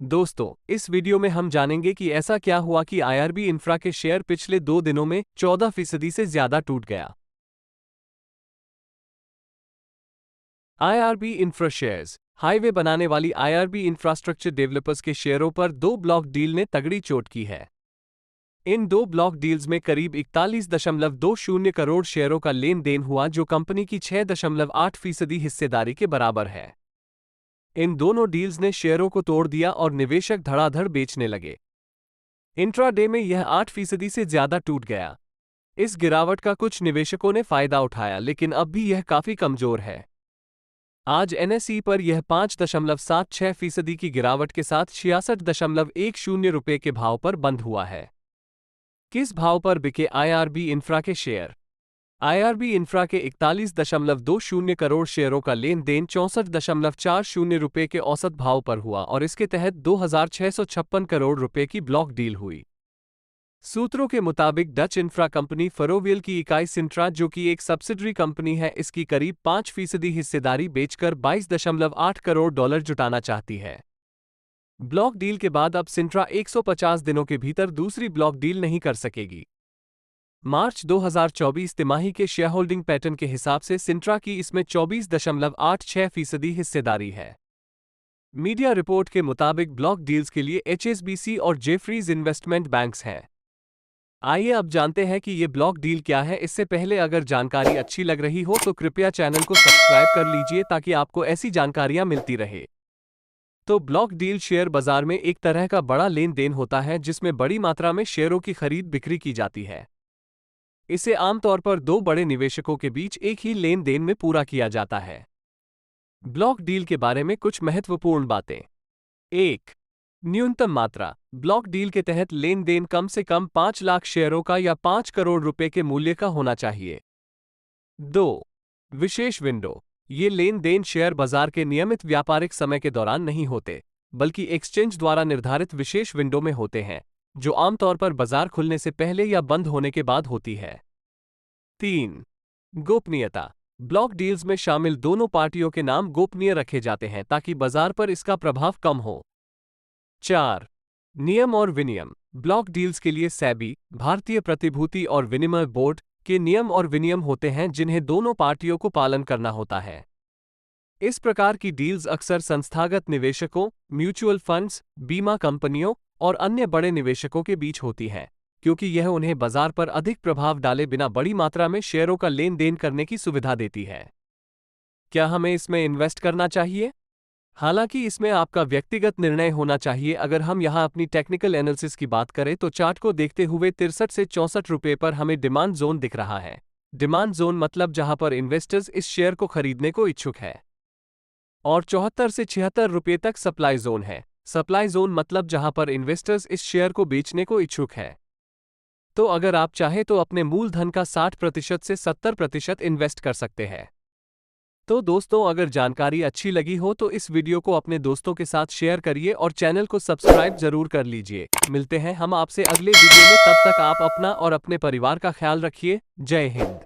दोस्तों, इस वीडियो में हम जानेंगे कि ऐसा क्या हुआ कि आईआरबी इंफ्रा के शेयर पिछले 2 दिनों में 14% से ज्यादा टूट गया। IRB infra shares. हाईवे बनाने वाली आईआरबी इंफ्रास्ट्रक्चर डेवलपर्स के शेयरों पर 2 ब्लॉक डील ने तगड़ी चोट की है। इन 2 ब्लॉक डील्स में करीब 41.20 करोड़ शेयरों का लेन देन हुआ, जो कंपनी की 6.8% हिस्सेदारी के बराबर है। इन दोनों डील्स ने शेयरों को तोड़ दिया और निवेशक धड़ाधड़ बेचने लगे। इंट्राडे में यह 8% से ज्यादा टूट गया। इस गिरावट का कुछ निवेशकों ने फायदा उठाया, लेकिन अब भी यह काफी कमजोर है। आज एनएसई पर यह 5.76% की गिरावट के साथ 66.10 रुपये के भाव पर बंद हुआ है। किस भाव पर बिके आईआरबी इंफ्रा के शेयर? आईआरबी इंफ्रा के 41.20 करोड़ शेयरों का लेन देन 64.40 रुपये के औसत भाव पर हुआ और इसके तहत 2,656 करोड़ रुपये की ब्लॉक डील हुई। सूत्रों के मुताबिक डच इंफ्रा कंपनी फरोवियल की इकाई सिंट्रा, जो कि एक सब्सिडरी कंपनी है, इसकी करीब 5% हिस्सेदारी बेचकर $22.8 करोड़ जुटाना चाहती है। ब्लॉक डील के बाद अब सिंट्रा 150 दिनों के भीतर दूसरी ब्लॉक डील नहीं कर सकेगी। मार्च 2024 तिमाही के शेयर होल्डिंग पैटर्न के हिसाब से सिंट्रा की इसमें 24.86% हिस्सेदारी है। मीडिया रिपोर्ट के मुताबिक ब्लॉक डील्स के लिए एचएसबीसी और जेफरीज इन्वेस्टमेंट बैंक्स हैं। आइए अब जानते हैं कि ये ब्लॉक डील क्या है। इससे पहले अगर जानकारी अच्छी लग रही हो तो कृपया चैनल को सब्सक्राइब कर लीजिए ताकि आपको ऐसी जानकारियां मिलती रहे। तो ब्लॉक डील शेयर बाजार में एक तरह का बड़ा लेन देन होता है जिसमें बड़ी मात्रा में शेयरों की खरीद बिक्री की जाती है। इसे आमतौर पर 2 बड़े निवेशकों के बीच एक ही लेन देन में पूरा किया जाता है। ब्लॉक डील के बारे में कुछ महत्वपूर्ण बातें। 1. न्यूनतम मात्रा। ब्लॉक डील के तहत लेन देन कम से कम 5 लाख शेयरों का या 5 करोड़ रुपए के मूल्य का होना चाहिए। 2. विशेष विंडो। ये लेन देन शेयर बाजार के नियमित व्यापारिक समय के दौरान नहीं होते, बल्कि एक्सचेंज द्वारा निर्धारित विशेष विंडो में होते हैं, जो आमतौर पर बाजार खुलने से पहले या बंद होने के बाद होती है। 3. गोपनीयता। ब्लॉक डील्स में शामिल दोनों पार्टियों के नाम गोपनीय रखे जाते हैं ताकि बाजार पर इसका प्रभाव कम हो। 4. नियम और विनियम। ब्लॉक डील्स के लिए सेबी, भारतीय प्रतिभूति और विनिमय बोर्ड के नियम और विनियम होते हैं जिन्हें दोनों पार्टियों को पालन करना होता है। इस प्रकार की डील्स अक्सर संस्थागत निवेशकों, म्यूचुअल फंड्स, बीमा कंपनियों और अन्य बड़े निवेशकों के बीच होती हैं, क्योंकि यह उन्हें बाजार पर अधिक प्रभाव डाले बिना बड़ी मात्रा में शेयरों का लेन देन करने की सुविधा देती है। क्या हमें इसमें इन्वेस्ट करना चाहिए? हालांकि इसमें आपका व्यक्तिगत निर्णय होना चाहिए। अगर हम यहां अपनी टेक्निकल एनालिसिस की बात करें तो चार्ट को देखते हुए 63 से 64 रुपये पर हमें डिमांड जोन दिख रहा है। डिमांड जोन मतलब जहां पर इन्वेस्टर्स इस शेयर को खरीदने को इच्छुक है, और 74 से 76 रुपये तक सप्लाई जोन है। सप्लाई जोन मतलब जहां पर इन्वेस्टर्स इस शेयर को बेचने को इच्छुक है। तो अगर आप चाहें तो अपने मूलधन का 60% से 70% इन्वेस्ट कर सकते हैं। तो दोस्तों, अगर जानकारी अच्छी लगी हो तो इस वीडियो को अपने दोस्तों के साथ शेयर करिए और चैनल को सब्सक्राइब जरूर कर लीजिए। मिलते हैं हम आपसे अगले वीडियो में, तब तक आप अपना और अपने परिवार का ख्याल रखिए। जय हिंद।